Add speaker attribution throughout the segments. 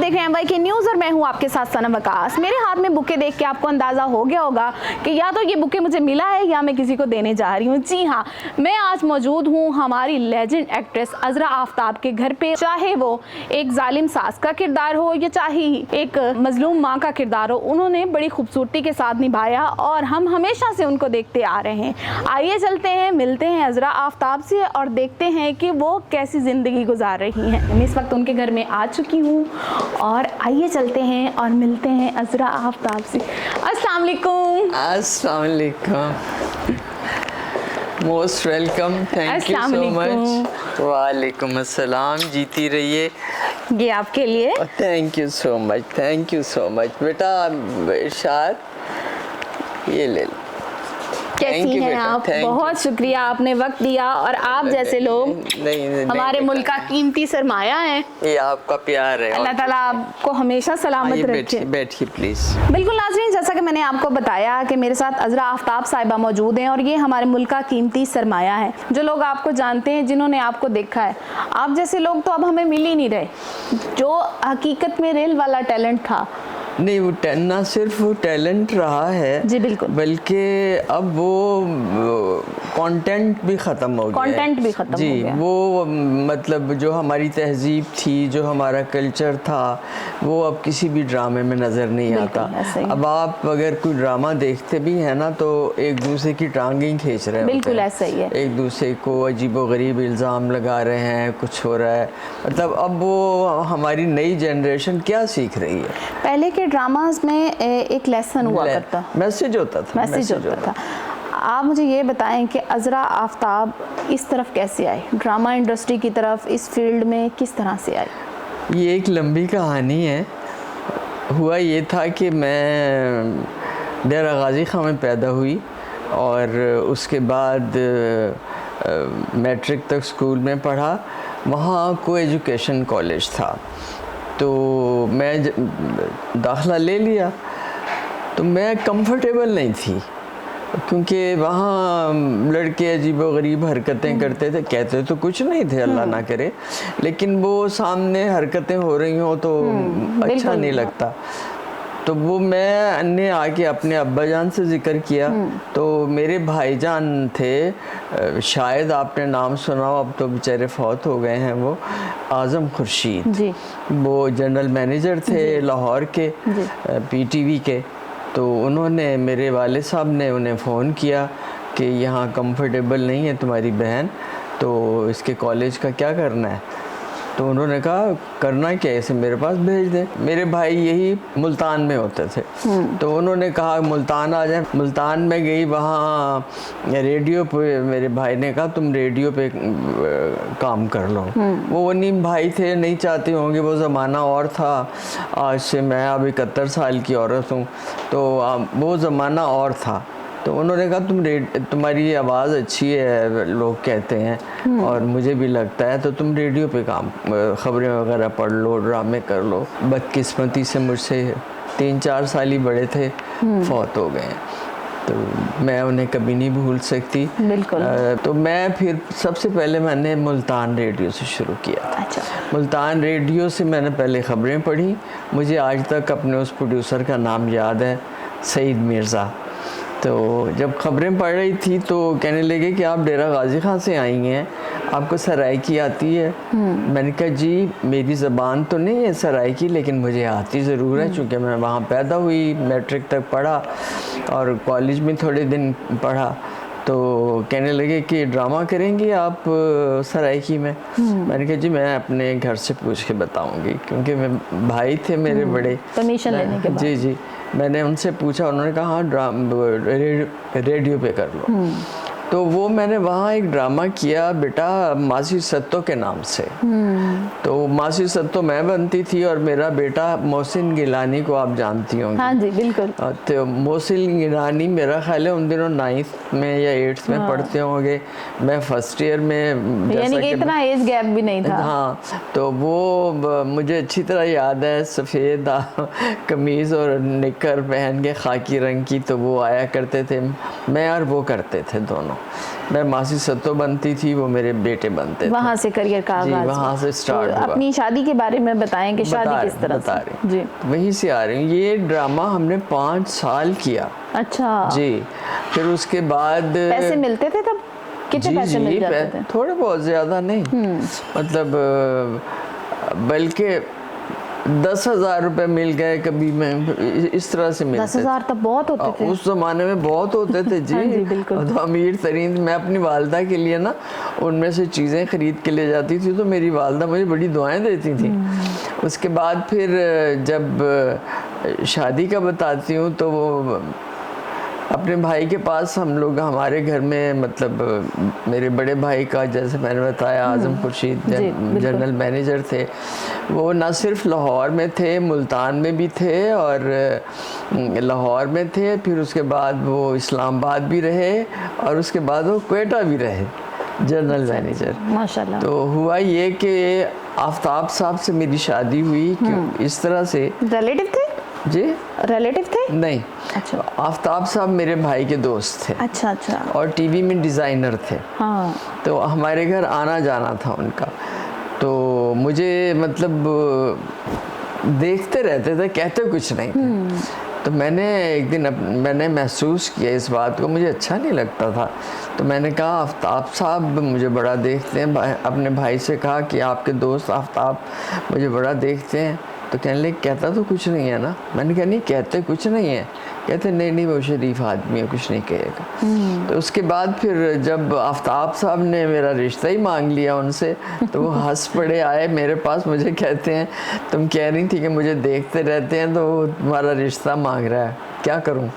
Speaker 1: देख रहे हैं YK न्यूज़ और मैं हूं आपके साथ सनम वकास। मेरे हाथ में बुके देख के आपको अंदाज़ा हो गया होगा कि या तो ये बुके मुझे मिला है या मैं किसी को देने जा रही हूं। जी हाँ, मैं आज मौजूद हूं हमारी लेजेंड एक्ट्रेस अज़रा आफ्ताब के घर पे। चाहे वो एक जालिम सास का किरदार हो या चाहे एक मजलूम माँ का किरदार हो, उन्होंने बड़ी खूबसूरती के साथ निभाया और हम हमेशा से उनको देखते आ रहे हैं। आइए चलते हैं, मिलते हैं अज़रा आफ्ताब से और देखते हैं कि वो कैसी ज़िंदगी गुजार रही हैं। मैं इस वक्त उनके घर में आ चुकी हूँ और आइए चलते हैं और मिलते हैं अज़रा आफ्ताब से। अस्सलाम वालेकुम।
Speaker 2: अस्सलाम वालेकुम, most welcome, thank you so much. वालेकुम अस्सलाम, जीती रहिए।
Speaker 1: ये आपके लिए।
Speaker 2: Thank you so much, thank you so much. बेटा इरशाद, ये ले लो।
Speaker 1: कैसी हैं आप? बहुत शुक्रिया, आपने वक्त दिया और आप जैसे लोग हमारे मुल्क का कीमती सरमाया है।
Speaker 2: ये आपका प्यार है।
Speaker 1: अल्लाह ताला आपको हमेशा सलामत रखे।
Speaker 2: बैठिए प्लीज।
Speaker 1: बिल्कुल नाज़रीन, जैसा कि मैंने आपको बताया कि मेरे साथ अज़रा आफ्ताब साहिबा मौजूद हैं और ये हमारे मुल्क का कीमती सरमाया है। जो लोग आपको जानते हैं, जिन्होंने आपको देखा है, आप जैसे लोग तो अब हमें मिल ही नहीं रहे। जो हकीकत में रेल वाला टैलेंट था,
Speaker 2: नहीं वो ना सिर्फ वो टैलेंट रहा है
Speaker 1: जी बिल्कुल,
Speaker 2: बल्कि अब वो कंटेंट भी ख़त्म हो गया।
Speaker 1: कंटेंट भी ख़त्म
Speaker 2: जी,
Speaker 1: हो गया।
Speaker 2: वो मतलब जो हमारी तहजीब थी, जो हमारा कल्चर था, वो अब किसी भी ड्रामे में नज़र नहीं आता। अब आप अगर कोई ड्रामा देखते भी हैं ना, तो एक दूसरे की टांगें खींच रहे हैं।
Speaker 1: बिल्कुल ऐसा ही है।
Speaker 2: एक दूसरे को अजीबोगरीब इल्ज़ाम लगा रहे हैं, कुछ हो रहा है। मतलब अब वो हमारी नई जनरेशन क्या सीख रही है।
Speaker 1: पहले के ड्रामास में एक लेसन हुआ करता,
Speaker 2: मैसेज होता था।
Speaker 1: आप मुझे ये बताएं कि अज़रा आफ्ताब इस तरफ कैसे आई, ड्रामा इंडस्ट्री की तरफ, इस फील्ड में किस तरह से आई?
Speaker 2: ये एक लंबी कहानी है। हुआ ये था कि मैं डेरा गाजी खां में पैदा हुई और उसके बाद मैट्रिक तक स्कूल में पढ़ा। वहाँ को एजुकेशन कॉलेज था, तो मैं दाखिला ले लिया। तो मैं कंफर्टेबल नहीं थी क्योंकि वहाँ लड़के अजीबोगरीब हरकतें करते थे। कहते तो कुछ नहीं थे, अल्लाह ना करे, लेकिन वो सामने हरकतें हो रही हों तो अच्छा नहीं लगता। तो वो मैंने आके अपने अब्बा जान से ज़िक्र किया। तो मेरे भाईजान थे, शायद आपने नाम सुना हो, अब तो बेचारे फौत हो गए हैं, वो आज़म खुर्शीद जी। वो जनरल मैनेजर थे लाहौर के PTV के। तो उन्होंने, मेरे वाले साहब ने उन्हें फ़ोन किया कि यहाँ कंफर्टेबल नहीं है तुम्हारी बहन, तो इसके कॉलेज का क्या करना है। तो उन्होंने कहा करना क्या, ऐसे मेरे पास भेज दे। मेरे भाई यही मुल्तान में होते थे, तो उन्होंने कहा मुल्तान आ जाए। मुल्तान में गई, वहाँ रेडियो पे मेरे भाई ने कहा तुम रेडियो पे काम कर लो। वो नहीं भाई थे, नहीं चाहते होंगे, वो ज़माना और था। आज से मैं अब 71 साल की औरत हूँ, तो वो ज़माना और था। तो उन्होंने कहा तुम्हारी आवाज़ अच्छी है, लोग कहते हैं, और मुझे भी लगता है, तो तुम रेडियो पे काम, ख़बरें वगैरह पढ़ लो, ड्रामे कर लो। बदकिस्मती से मुझसे 3-4 साल ही बड़े थे, फौत हो गए। तो मैं उन्हें कभी नहीं भूल सकती।
Speaker 1: बिल्कुल।
Speaker 2: तो मैं फिर सबसे पहले मैंने मुल्तान रेडियो से शुरू किया।
Speaker 1: अच्छा।
Speaker 2: मुल्तान रेडियो से मैंने पहले ख़बरें पढ़ी। मुझे आज तक अपने उस प्रोड्यूसर का नाम याद है, सईद मिर्ज़ा। तो जब ख़बरें पढ़ रही थी तो कहने लगे कि आप डेरा गाजी खां से आई हैं, आपको सराइकी आती है। मैंने कहा जी मेरी ज़बान तो नहीं है सराइकी, लेकिन मुझे आती ज़रूर है, चूँकि मैं वहाँ पैदा हुई, मैट्रिक तक पढ़ा और कॉलेज में थोड़े दिन पढ़ा। तो कहने लगे कि ड्रामा करेंगी आप सराइकी में। मैंने कहा जी मैं अपने घर से पूछ के बताऊंगी, क्योंकि मैं भाई थे मेरे बड़े,
Speaker 1: परमिशन लेने के बाद।
Speaker 2: जी मैंने उनसे पूछा, उन्होंने कहा हाँ रेडियो पे कर लो। तो वो मैंने वहाँ एक ड्रामा किया बेटा मासी सत्तो के नाम से। तो मासी सत्तो मैं बनती थी और मेरा बेटा मोहसिन गिलानी को आप जानती होंगी।
Speaker 1: हाँ जी बिल्कुल।
Speaker 2: तो मोहसिन गिलानी मेरा ख्याल है उन दिनों 9th में या 8th में पढ़ते होंगे, मैं फर्स्ट ईयर में,
Speaker 1: यानी कि इतना एज गैप भी नहीं था।
Speaker 2: हाँ, तो वो मुझे अच्छी तरह याद है, सफ़ेद कमीज़ और निकर पहन के खाकी रंग की। तो वो आया करते थे, मैं और वो करते थे दोनों। मैं मासी सत्तो बनती थी, वो मेरे बेटे बनते थे।
Speaker 1: वहाँ से करियर का
Speaker 2: जी,
Speaker 1: आगाज
Speaker 2: वहाँ से स्टार्ट
Speaker 1: तो
Speaker 2: हुआ।
Speaker 1: अपनी शादी के बारे में बताएं कि शादी किस तरह
Speaker 2: बता
Speaker 1: से?
Speaker 2: रही
Speaker 1: जी,
Speaker 2: वहीं से आ रही हूँ। ये ड्रामा हमने 5 साल किया
Speaker 1: अच्छा
Speaker 2: जी। फिर उसके बाद
Speaker 1: पैसे मिलते थे तब? कितने पैसे मिल जाते थे?
Speaker 2: थोड़े बहुत, ज़्यादा नहीं, मतलब बल्कि 10,000 रुपये मिल गए कभी, मैं इस तरह से मिलते
Speaker 1: 10,000 तब बहुत होते थे
Speaker 2: उस ज़माने में, बहुत होते थे जी।
Speaker 1: हाँ जी, बिल्कुल।
Speaker 2: तो अमीर तरीन, मैं अपनी वालदा के लिए ना उनमें से चीज़ें ख़रीद के ले जाती थी, तो मेरी वालदा मुझे बड़ी दुआएं देती थी। उसके बाद फिर जब शादी का बताती हूँ तो वो अपने भाई के पास हम लोग, हमारे घर में मतलब मेरे बड़े भाई का, जैसे मैंने बताया, आज़म खुर्शीद जनरल मैनेजर थे। वो ना सिर्फ लाहौर में थे, मुल्तान में भी थे और लाहौर में थे, फिर उसके बाद वो इस्लामाबाद भी रहे और उसके बाद वो क्वेटा भी रहे जनरल मैनेजर।
Speaker 1: माशाल्लाह।
Speaker 2: तो हुआ ये कि आफ्ताब साहब से मेरी शादी हुई कि इस तरह से।
Speaker 1: रिलेटिव थे
Speaker 2: जी?
Speaker 1: रिलेटिव थे?
Speaker 2: नहीं,
Speaker 1: अच्छा,
Speaker 2: आफ्ताब साहब मेरे भाई के दोस्त थे।
Speaker 1: अच्छा अच्छा।
Speaker 2: और टीवी में डिज़ाइनर थे।
Speaker 1: हाँ,
Speaker 2: तो हमारे घर आना जाना था उनका। तो मुझे मतलब देखते रहते थे, कहते कुछ नहीं थे। तो मैंने एक दिन मैंने महसूस किया इस बात को, मुझे अच्छा नहीं लगता था। तो मैंने कहा आफ्ताब साहब मुझे बड़ा देखते हैं, अपने भाई से कहा कि आपके दोस्त आफ्ताब मुझे बड़ा देखते हैं। तो कहने लगे कहता तो कुछ नहीं है ना। मैंने कहा नहीं, कहते कुछ नहीं है। कहते नहीं वो शरीफ आदमी है, कुछ नहीं कहेगा। तो उसके बाद फिर जब आफ्ताब साहब ने मेरा रिश्ता ही मांग लिया उनसे, तो वो हंस पड़े, आए मेरे पास, मुझे कहते हैं तुम कह रही थी कि मुझे देखते रहते हैं, तो वो तुम्हारा रिश्ता मांग रहा है, क्या करूं?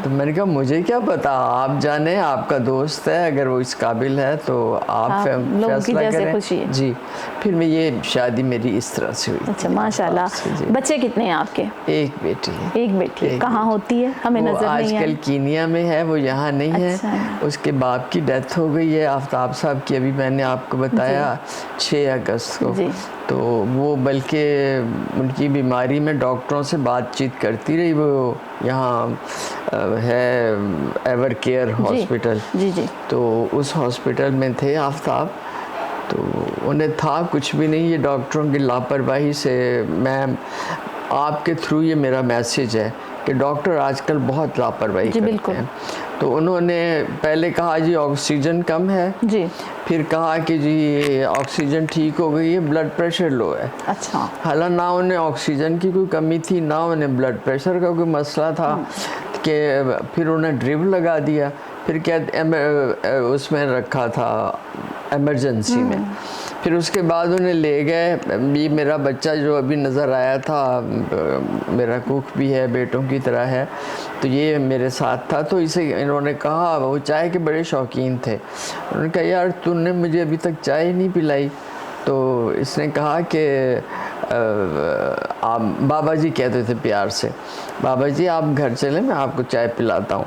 Speaker 2: तो मैंने कहा मुझे क्या पता, आप जाने, आपका दोस्त है, अगर वो इस काबिल है तो आप फैसला करें। जी। फिर मैं ये शादी मेरी इस तरह से हुई।
Speaker 1: अच्छा, माशाल्लाह। बच्चे कितने हैं आपके?
Speaker 2: एक बेटी है।
Speaker 1: एक बेटी है। कहाँ होती है? हमें नजर नहीं है।
Speaker 2: आजकल कीनिया में है, वो यहाँ नहीं
Speaker 1: अच्छा
Speaker 2: है। उसके बाप की डेथ हो गई है आफ्ताब साहब की, अभी मैंने आपको बताया 6 अगस्त को। तो वो बल्कि उनकी बीमारी में डॉक्टरों से बातचीत करती रही। वो यहाँ है एवर केयर हॉस्पिटल।
Speaker 1: जी जी।
Speaker 2: तो उस हॉस्पिटल में थे आफ्ताब। तो उन्हें था कुछ भी नहीं, ये डॉक्टरों की लापरवाही से। मैं आपके थ्रू ये मेरा मैसेज है कि डॉक्टर आजकल बहुत लापरवाही करते हैं। तो उन्होंने पहले कहा जी ऑक्सीजन कम है
Speaker 1: जी,
Speaker 2: फिर कहा कि जी ऑक्सीजन ठीक हो गई है, ब्लड प्रेशर लो है।
Speaker 1: अच्छा।
Speaker 2: हालांकि ना उन्हें ऑक्सीजन की कोई कमी थी, ना उन्हें ब्लड प्रेशर का कोई मसला था। कि फिर उन्हें ड्रिप लगा दिया, फिर क्या उसमें रखा था इमरजेंसी में। फिर उसके बाद उन्हें ले गए। भी मेरा बच्चा जो अभी नज़र आया था, मेरा कुक भी है, बेटों की तरह है, तो ये मेरे साथ था। तो इसे इन्होंने कहा, वो चाय के बड़े शौकीन थे, उन्होंने कहा यार तूने मुझे अभी तक चाय नहीं पिलाई। तो इसने कहा कि आप बाबा जी कहते थे प्यार से, बाबा जी आप घर चलें, मैं आपको चाय पिलाता हूँ।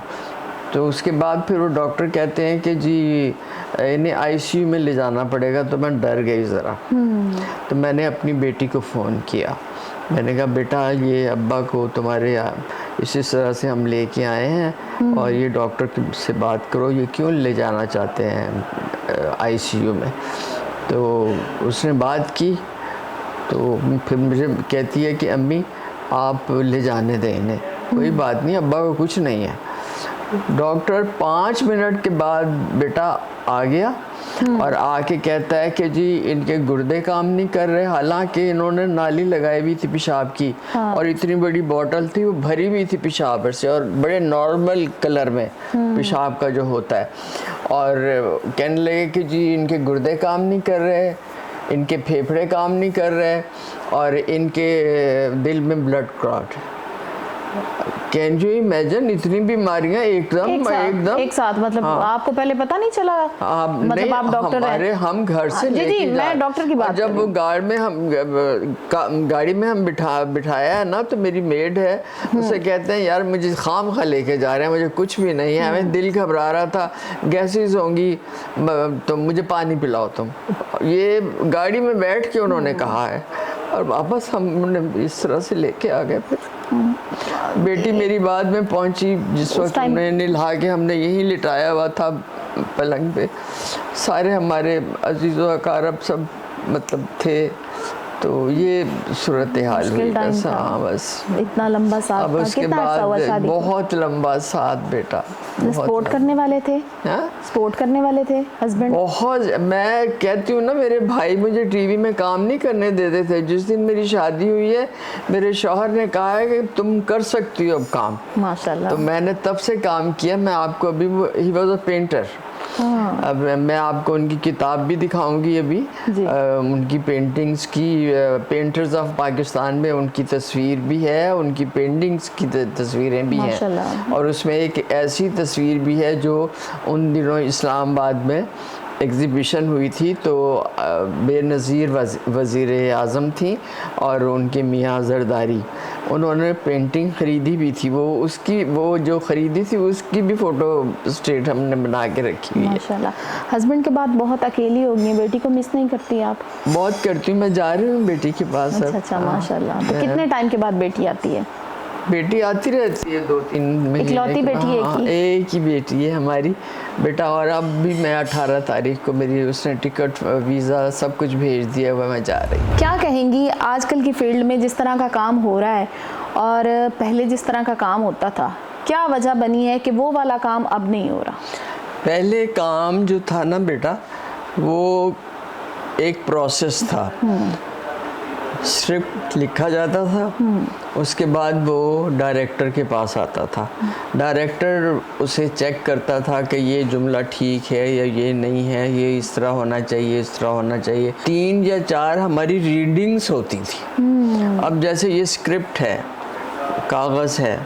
Speaker 2: तो उसके बाद फिर वो डॉक्टर कहते हैं कि जी इन्हें आईसीयू में ले जाना पड़ेगा। तो मैं डर गई ज़रा। तो मैंने अपनी बेटी को फ़ोन किया, मैंने कहा बेटा ये अब्बा को तुम्हारे इसी तरह से हम लेके आए हैं और ये डॉक्टर से बात करो, ये क्यों ले जाना चाहते हैं आईसीयू में। तो उसने बात की, तो फिर मुझे कहती है कि अम्मी आप ले जाने दें इन्हें, कोई बात नहीं, अब्बा को कुछ नहीं है। डॉक्टर 5 मिनट के बाद बेटा आ गया और आके कहता है कि जी इनके गुर्दे काम नहीं कर रहे। हालांकि इन्होंने नाली लगाई हुई थी पेशाब की। हाँ। और इतनी बड़ी बोतल थी, वो भरी हुई थी पेशाब से, और बड़े नॉर्मल कलर में पेशाब का जो होता है। और कहने लगे कि जी इनके गुर्दे काम नहीं कर रहे, इनके फेफड़े काम नहीं कर रहे और इनके दिल में blood clot. Can you imagine, इतनी बीमारियां एकदम एक साथ मतलब।
Speaker 1: हाँ। आपको पहले पता नहीं चला? मतलब नहीं, आप डॉक्टर हैं?
Speaker 2: हम घर से
Speaker 1: जी जी, मैं डॉक्टर की बात
Speaker 2: जब वो गाड़ी में हम बिठाया है ना, तो मेरी मेड है, उसे कहते हैं यार मुझे खामखा लेके जा रहे हैं, मुझे कुछ भी नहीं है, हमें दिल घबरा रहा था, गैसेस होंगी, तो मुझे पानी पिलाओ तुम। ये गाड़ी में बैठ के उन्होंने कहा है। और वापस हमने इस तरह से लेके आ गए। फिर बेटी मेरी बाद में पहुंची, जिस वक्त हमने नहला के हमने यहीं लिटाया हुआ था पलंग पे, सारे हमारे अजीज़ो अकारब सब मतलब थे। तो ये सूरत हाल हुई बस। हाँ बस
Speaker 1: इतना लंबा साथ
Speaker 2: अब उसके बाद बहुत लंबा साथ बेटा।
Speaker 1: सपोर्ट करने वाले थे? सपोर्ट करने वाले थे हस्बैंड? बहुत।
Speaker 2: मैं कहती हूँ ना, मेरे भाई मुझे टीवी में काम नहीं करने देते थे। जिस दिन मेरी शादी हुई है मेरे शौहर ने कहा है कि तुम कर सकती हो अब काम,
Speaker 1: माशाल्लाह।
Speaker 2: तो मैंने तब से काम किया। मैं आपको अभी, ही वॉज अ पेंटर। अब मैं आपको उनकी किताब भी दिखाऊंगी अभी, उनकी पेंटिंग्स की, पेंटर्स ऑफ पाकिस्तान में उनकी तस्वीर भी है, उनकी पेंटिंग्स की तस्वीरें भी हैं, और उसमें एक ऐसी तस्वीर भी है जो उन दिनों इस्लामाबाद में एग्ज़िबिशन हुई थी। तो बेनज़ीर वज़ीर आज़म थी और उनके मियाँ ज़रदारी, उन्होंने पेंटिंग ख़रीदी भी थी। वो जो ख़रीदी थी उसकी भी फ़ोटो स्टेट हमने बना के रखी हुई है।
Speaker 1: माशाल्लाह। हस्बैंड के बाद बहुत अकेली हो गई, बेटी को मिस नहीं करती आप?
Speaker 2: बहुत करती हूँ, मैं जा रही हूँ बेटी के पास।
Speaker 1: अच्छा माशाल्लाह। तो कितने टाइम के बाद बेटी आती है?
Speaker 2: बेटी आती रहती है 2-3 महीने।
Speaker 1: इकलौती बेटी
Speaker 2: एक ही बेटी है हमारी बेटा। और अब भी मैं 18 तारीख को मेरी उसने टिकट, वीज़ा सब कुछ भेज दिया हुआ, मैं जा रही हूँ।
Speaker 1: क्या कहेंगी आजकल की फील्ड में जिस तरह का काम हो रहा है और पहले जिस तरह का काम होता था, क्या वजह बनी है कि वो वाला काम अब नहीं हो रहा?
Speaker 2: पहले काम जो था ना बेटा, वो एक प्रोसेस था। स्क्रिप्ट लिखा जाता था, उसके बाद वो डायरेक्टर के पास आता था। डायरेक्टर उसे चेक करता था कि ये जुमला ठीक है या ये नहीं है, ये इस तरह होना चाहिए, इस तरह होना चाहिए। 3 या 4 हमारी रीडिंग्स होती थी। अब जैसे ये स्क्रिप्ट है, कागज़ है,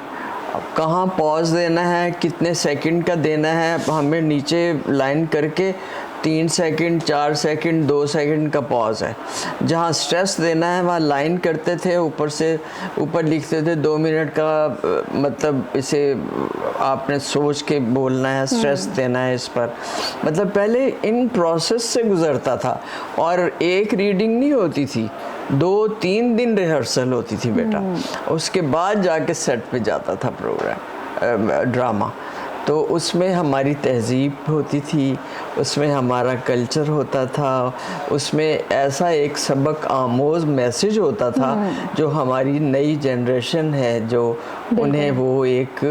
Speaker 2: कहाँ पॉज देना है, कितने सेकंड का देना है, हमें नीचे लाइन करके 3 सेकंड, 4 सेकंड, 2 सेकंड का पॉज है। जहाँ स्ट्रेस देना है वहाँ लाइन करते थे, ऊपर से ऊपर लिखते थे 2 मिनट का, मतलब इसे आपने सोच के बोलना है, स्ट्रेस देना है इस पर। मतलब पहले इन प्रोसेस से गुज़रता था और एक रीडिंग नहीं होती थी, 2-3 दिन रिहर्सल होती थी बेटा। उसके बाद जाके सेट पे जाता था प्रोग्राम, ड्रामा। तो उसमें हमारी तहज़ीब होती थी, उसमें हमारा कल्चर होता था, उसमें ऐसा एक सबक आमोज़ मैसेज होता था जो हमारी नई जनरेशन है, जो उन्हें वो एक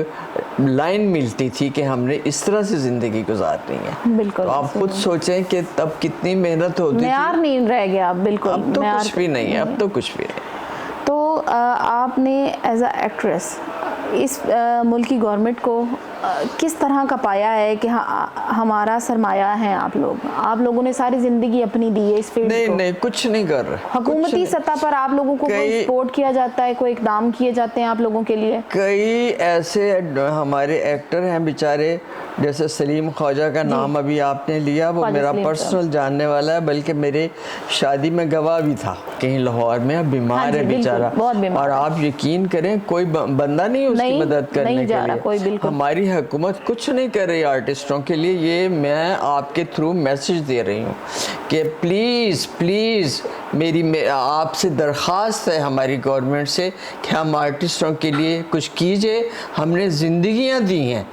Speaker 2: लाइन मिलती थी कि हमने इस तरह से ज़िंदगी गुजारनी है।
Speaker 1: बिल्कुल।
Speaker 2: तो आप खुद सोचें कि तब कितनी मेहनत होती थी।
Speaker 1: मेयार नहीं रह गया बिल्कुल।
Speaker 2: अब तो कुछ भी नहीं है, अब तो कुछ भी नहीं।
Speaker 1: तो आपने एज अ एक्ट्रेस इस मुल्क की गवर्नमेंट को किस तरह का पाया है कि हमारा सरमाया है आप लोगों ने सारी ज़िंदगी अपनी दी है इस फील्ड को?
Speaker 2: नहीं, कुछ नहीं कर रहे।
Speaker 1: हुकूमती सतह पर आप लोगों को कोई सपोर्ट किया जाता है, कोई इकदाम किए जाते हैं आप लोगों के लिए?
Speaker 2: कई ऐसे हमारे एक्टर हैं बेचारे, जैसे सलीम ख्वाजा का नाम अभी आपने लिया, वो मेरा पर्सनल जानने वाला है, बल्कि मेरे शादी में गवाह भी था कहीं लाहौर में। अब बीमार है बेचारा, और आप यकीन करें कोई बंदा नहीं उसकी मदद करने के लिए। हमारी हुकूमत कुछ नहीं कर रही आर्टिस्टों के लिए। ये मैं आपके थ्रू मैसेज दे रही हूँ कि प्लीज़ मेरी आपसे दरख्वास्त है हमारी गवर्नमेंट से कि हम आर्टिस्टों के लिए कुछ कीजिए। हमने ज़िंदगियाँ दी हैं,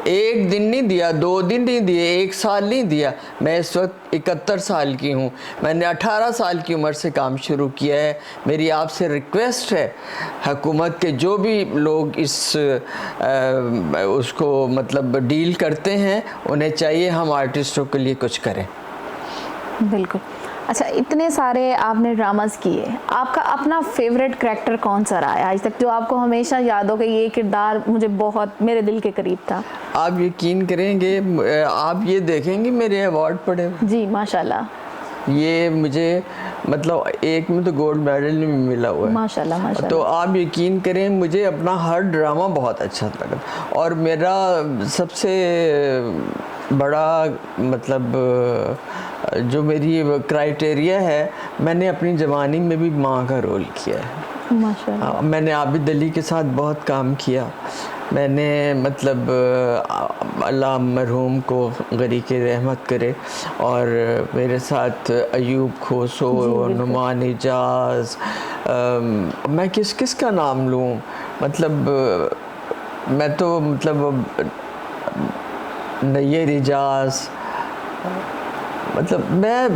Speaker 2: 1 दिन नहीं दिया, 2 दिन नहीं दिए, 1 साल नहीं दिया। मैं इस वक्त 71 साल की हूँ, मैंने 18 साल की उम्र से काम शुरू किया है। मेरी आपसे रिक्वेस्ट है हुकूमत के जो भी लोग उसको मतलब डील करते हैं, उन्हें चाहिए हम आर्टिस्टों के लिए कुछ करें।
Speaker 1: बिल्कुल। अच्छा, इतने सारे आपने ड्रामास किए, आपका अपना फेवरेट कैरेक्टर कौन सा रहा है आज तक, जो आपको हमेशा याद हो कि ये किरदार मुझे बहुत मेरे दिल के करीब था?
Speaker 2: आप यकीन करेंगे, आप ये देखेंगे मेरे अवार्ड पड़े
Speaker 1: जी माशाल्लाह।
Speaker 2: ये मुझे मतलब एक में तो गोल्ड मेडल भी मिला हुआ है
Speaker 1: माशाल्लाह माशाल्लाह।
Speaker 2: तो आप यकीन करें मुझे अपना हर ड्रामा बहुत अच्छा लगा। और मेरा सबसे बड़ा मतलब जो मेरी क्राइटेरिया है, मैंने अपनी जवानी में भी माँ का रोल किया है
Speaker 1: माशाल्लाह।
Speaker 2: मैंने आबिद अली के साथ बहुत काम किया, मैंने मतलब अल्लाह मरहूम को गरी की रहमत करे, और मेरे साथ अयूब खोसो, नुमान इजाज़, मैं किस का नाम लूँ, मतलब मैं तो मतलब नैयर इजाज़, मतलब मैं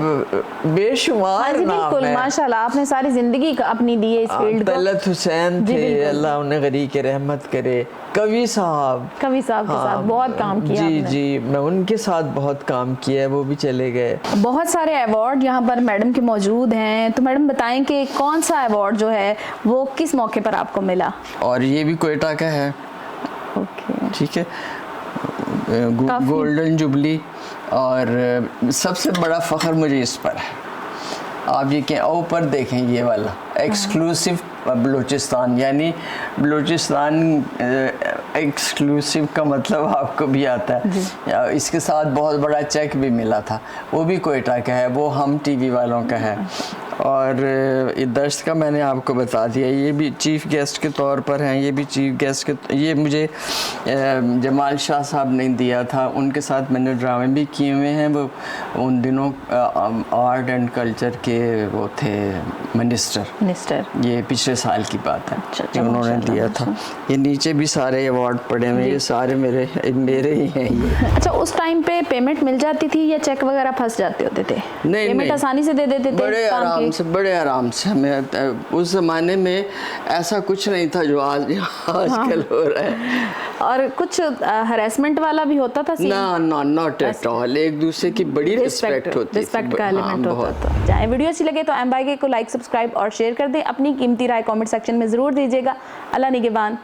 Speaker 2: बेशुमार नाम
Speaker 1: बिल्कुल
Speaker 2: है।
Speaker 1: माशाल्लाह, आपने सारी ज़िंदगी अपनी दी है इस फील्ड को।
Speaker 2: तलत हुसैन
Speaker 1: जी,
Speaker 2: थे,
Speaker 1: बिल्कुल।
Speaker 2: अल्लाह उन्हें गरी की रहमत करे। कवि साहब
Speaker 1: कवि साहब के साथ बहुत काम किया
Speaker 2: जी
Speaker 1: आपने।
Speaker 2: जी, मैं उनके साथ बहुत काम किया है, वो भी चले गए।
Speaker 1: बहुत सारे अवार्ड यहाँ पर मैडम के मौजूद हैं, तो मैडम बताएं कि कौन सा अवार्ड जो है वो किस मौके पर आपको मिला?
Speaker 2: और ये भी कोयटा का है,
Speaker 1: ओके।
Speaker 2: ठीक है,
Speaker 1: काफ़ी-
Speaker 2: गोल्डन जुबली। और सबसे बड़ा फ़ख्र मुझे इस पर है, आप ये क्या ऊपर देखें, ये वाला एक्सक्लूसिव बलूचिस्तान, यानी बलूचिस्तान एक्सक्लूसिव का मतलब आपको भी आता है। इसके साथ बहुत बड़ा चेक भी मिला था, वो भी कोयटा का है, वो हम टीवी वालों का है। और दर्श का मैंने आपको बता दिया, ये भी चीफ़ गेस्ट के तौर पर हैं, ये भी चीफ़ गेस्ट के, ये मुझे जमाल शाह साहब ने दिया था, उनके साथ मैंने ड्रामे भी किए हुए हैं। वो उन दिनों आर्ट एंड कल्चर के वो थे मिनिस्टर, ये पिछले साल की बात है कि उन्होंने दिया था। ये नीचे भी सारे अवार्ड पड़े हुए, ये सारे मेरे ही हैं ये।
Speaker 1: अच्छा, उस टाइम पे पेमेंट मिल जाती थी या चेक वगैरह फंस जाते होते थे?
Speaker 2: नहीं,
Speaker 1: पेमेंट आसानी से दे देते थे?
Speaker 2: बड़े आराम से हमें, उस ज़माने में ऐसा कुछ नहीं था जो आजकल हो रहा है।
Speaker 1: और कुछ हरेसमेंट वाला भी होता था?
Speaker 2: ना, नॉट एट ऑल, एक दूसरे की बड़ी रिस्पेक्ट होती थी,
Speaker 1: रिस्पेक्ट का एलिमेंट होता था। चाहे वीडियो अच्छी लगे तो MYK को लाइक, सब्सक्राइब और शेयर कर दें। अपनी कीमती राय कमेंट सेक्शन में ज़रूर दीजिएगा। अल्लाह निगहबान।